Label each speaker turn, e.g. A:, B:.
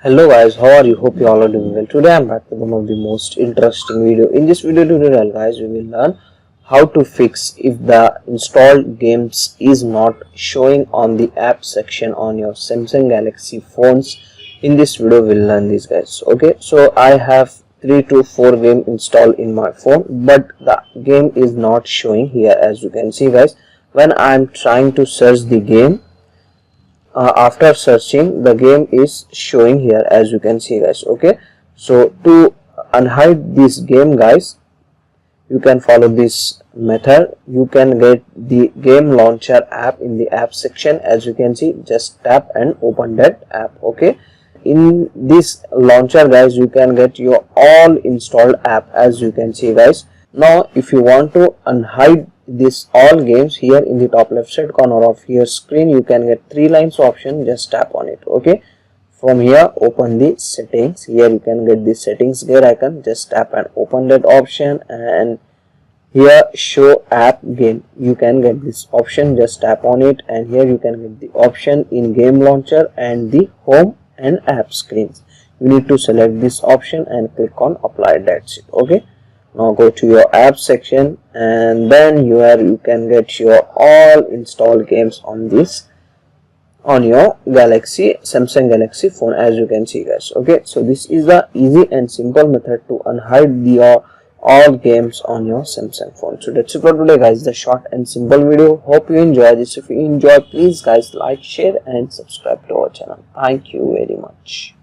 A: Hello guys, how are you? Hope you all are doing well. Today I'm back with one of the most interesting video. In this video tutorial guys, we will learn how to fix if the installed games is not showing on the app section on your Samsung Galaxy phones. In this video we'll learn these guys. Okay, so I have 3 to 4 game installed in my phone, but the game is not showing here. As you can see guys, when I'm trying to search the game, after searching, the game is showing here, as you can see guys. Okay, so to unhide this game guys, you can follow this method. You can get the game launcher app in the app section. As you can see, just tap and open that app. Okay, in this launcher guys, you can get your all installed app, as you can see guys. Now if you want to unhide this all games, here in the top left side corner of your screen you can get 3 lines option. Just tap on it. Okay, from here open the settings. Here you can get the settings gear icon. Just tap and open that option, and here show app game, you can get this option. Just tap on it, and here you can get the option in game launcher and the home and app screens. You need to select this option and click on apply. That's it. Okay, now go to your app section, and then here you can get your all installed games on this, on your Samsung Galaxy phone, as you can see guys. Okay, so this is the easy and simple method to unhide your all games on your Samsung phone. So that's it for today guys, the short and simple video. Hope you enjoy this. If you enjoy, please guys like, share and subscribe to our channel. Thank you very much.